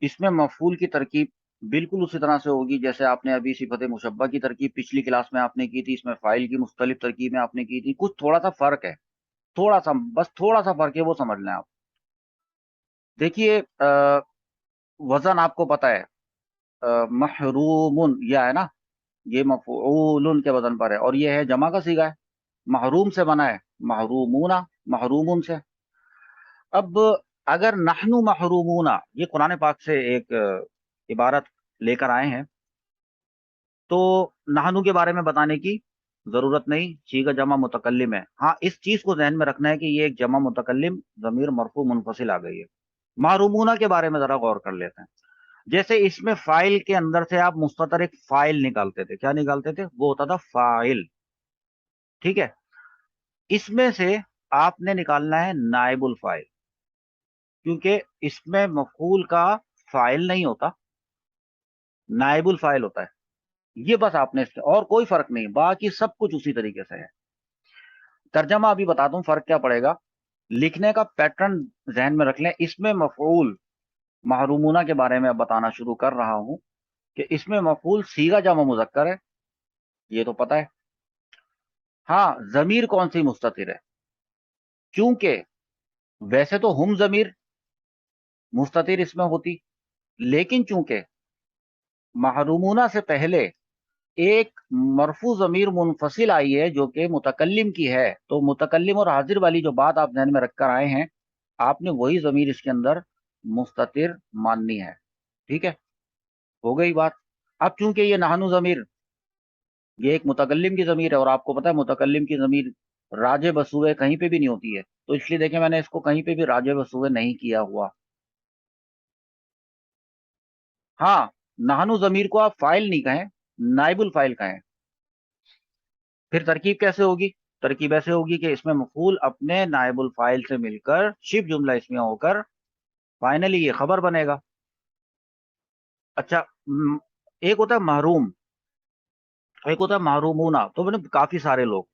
اس میں مفعول کی ترکیب بالکل اسی طرح سے ہوگی جیسے آپ نے ابھی صفت مشبہ کی ترکیب پچھلی کلاس میں آپ نے کی تھی. اس میں فاعل کی مختلف ترکیبیں آپ نے کی تھی. کچھ تھوڑا سا فرق ہے, تھوڑا سا, بس تھوڑا سا فرق ہے, وہ سمجھ لیں آپ. دیکھیے وزن آپ کو پتا ہے, محروم یہ ہے نا, یہ مفعول کے وزن پر ہے اور یہ ہے جمع کا صیغہ ہے. محروم سے بنا ہے محرومون, محرومون سے. اب اگر نحنو محرومون, یہ قرآن پاک سے ایک عبارت لے کر آئے ہیں, تو نحنو کے بارے میں بتانے کی ضرورت نہیں, صیغہ جمع متکلم ہے. ہاں اس چیز کو ذہن میں رکھنا ہے کہ یہ ایک جمع متکلم ضمیر مرفوع منفصل آ گئی ہے. محرومونہ کے بارے میں ذرا غور کر لیتے ہیں. جیسے اس میں فائل کے اندر سے آپ مستتر ایک فائل نکالتے تھے, کیا نکالتے تھے؟ وہ ہوتا تھا فائل. ٹھیک ہے, اس میں سے آپ نے نکالنا ہے نائب الفائل, کیونکہ اس میں مفعول کا فائل نہیں ہوتا, نائب الفائل ہوتا ہے. یہ بس آپ نے, اور کوئی فرق نہیں, باقی سب کچھ اسی طریقے سے ہے. ترجمہ ابھی بتاتا ہوں فرق کیا پڑے گا. لکھنے کا پیٹرن ذہن میں رکھ لیں. اس میں مفعول محرومونہ کے بارے میں اب بتانا شروع کر رہا ہوں کہ اس میں مفعول صیغہ جمع مذکر ہے, یہ تو پتہ ہے. ہاں ضمیر کون سی مستتر ہے, کیونکہ ویسے تو ہم ضمیر مستتر اس میں ہوتی, لیکن چونکہ محرومونہ سے پہلے ایک مرفوع ضمیر منفصل آئی ہے جو کہ متکلم کی ہے, تو متکلم اور حاضر والی جو بات آپ ذہن میں رکھ کر آئے ہیں, آپ نے وہی ضمیر اس کے اندر مستتر ماننی ہے. ٹھیک ہے, ہو گئی بات. اب چونکہ یہ نحنو ضمیر یہ ایک متکلم کی ضمیر ہے, اور آپ کو پتا ہے متکلم کی ضمیر راجع بسوئے کہیں پہ بھی نہیں ہوتی ہے, تو اس لیے دیکھیں میں نے اس کو کہیں پہ بھی راجع بسوئے نہیں کیا ہوا. ہاں نحنو ضمیر کو آپ فائل نہیں کہیں, نائب الفائل کہیں. پھر ترکیب کیسے ہوگی؟ ترکیب ایسے ہوگی کہ اس میں مفعول اپنے نائب الفائل سے مل کر شبہ جملہ اسمیہ ہو کر فائنلی یہ خبر بنے گا. اچھا, ایک ہوتا ہے محروم, ایک ہوتا ہے محرومونہ. تو کافی سارے لوگ,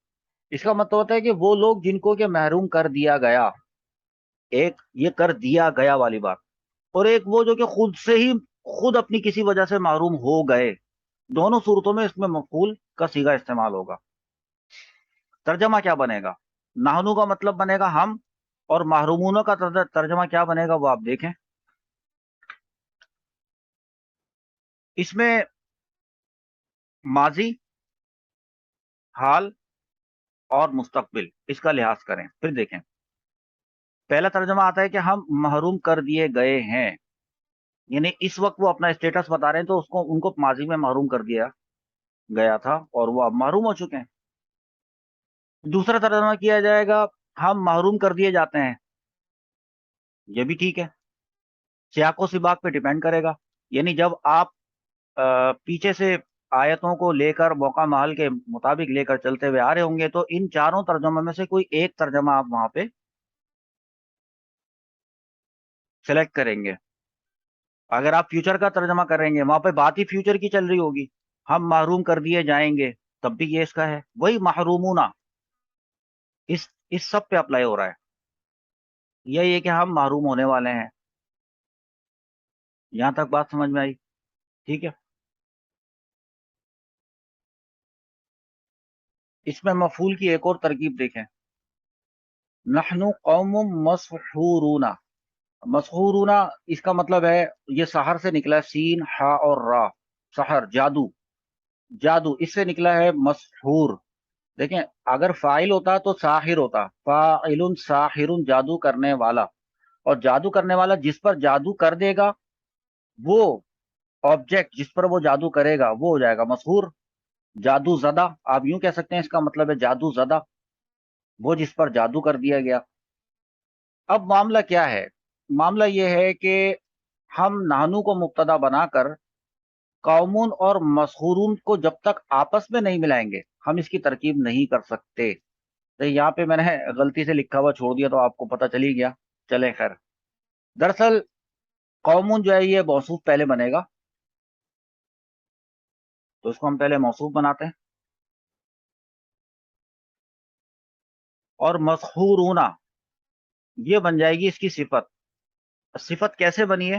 اس کا مطلب ہوتا ہے کہ وہ لوگ جن کو کہ محروم کر دیا گیا, ایک یہ کر دیا گیا والی بات, اور ایک وہ جو کہ خود سے ہی خود اپنی کسی وجہ سے محروم ہو گئے. دونوں صورتوں میں اس میں مفعول کا صیغہ استعمال ہوگا. ترجمہ کیا بنے گا؟ نحنو کا مطلب بنے گا ہم, اور محرومونہ کا ترجمہ کیا بنے گا وہ آپ دیکھیں. اس میں ماضی, حال اور مستقبل اس کا لحاظ کریں. پھر دیکھیں, پہلا ترجمہ آتا ہے کہ ہم محروم کر دیے گئے ہیں, یعنی اس وقت وہ اپنا اسٹیٹس بتا رہے ہیں, تو اس کو ان کو ماضی میں محروم کر دیا گیا تھا اور وہ اب محروم ہو چکے ہیں. دوسرا ترجمہ کیا جائے گا ہم محروم کر دیے جاتے ہیں, یہ بھی ٹھیک ہے, سیاق و سباق پہ ڈیپینڈ کرے گا. یعنی جب آپ پیچھے سے آیتوں کو لے کر موقع محل کے مطابق لے کر چلتے ہوئے آ رہے ہوں گے, تو ان چاروں ترجموں میں سے کوئی ایک ترجمہ آپ وہاں پہ سلیکٹ کریں گے. اگر آپ فیوچر کا ترجمہ کریں گے, وہاں پہ بات ہی فیوچر کی چل رہی ہوگی, ہم محروم کر دیے جائیں گے, تب بھی یہ اس کا ہے. وہی محرومونہ اس سب پہ اپلائی ہو رہا ہے. یہی ہے کہ ہم محروم ہونے والے ہیں. یہاں تک بات سمجھ میں آئی؟ ٹھیک ہے. اس میں مفعول کی ایک اور ترکیب دیکھیں, نحنو قوم مسحورون. مسحورون اس کا مطلب ہے, یہ سحر سے نکلا ہے, سین ہا اور را, سحر جادو, جادو اس سے نکلا ہے مسحور. دیکھیں اگر فاعل ہوتا تو ساحر ہوتا, فاعل ساحر جادو کرنے والا, اور جادو کرنے والا جس پر جادو کر دے گا, وہ آبجیکٹ جس پر وہ جادو کرے گا وہ ہو جائے گا مسحور. جادو زدہ آپ یوں کہہ سکتے ہیں, اس کا مطلب ہے جادو زدہ, وہ جس پر جادو کر دیا گیا. اب معاملہ کیا ہے؟ معاملہ یہ ہے کہ ہم نحنو کو مبتدا بنا کر قومون اور مسحورون کو جب تک آپس میں نہیں ملائیں گے ہم اس کی ترکیب نہیں کر سکتے. تو یہاں پہ میں نے غلطی سے لکھا ہوا چھوڑ دیا, تو آپ کو پتہ چلی گیا. چلے خیر, دراصل قومون جو ہے یہ موصوف پہلے بنے گا, تو اس کو ہم پہلے موصوف بناتے ہیں. اور مسحورون یہ بن جائے گی اس کی صفت. صفت کیسے بنی ہے؟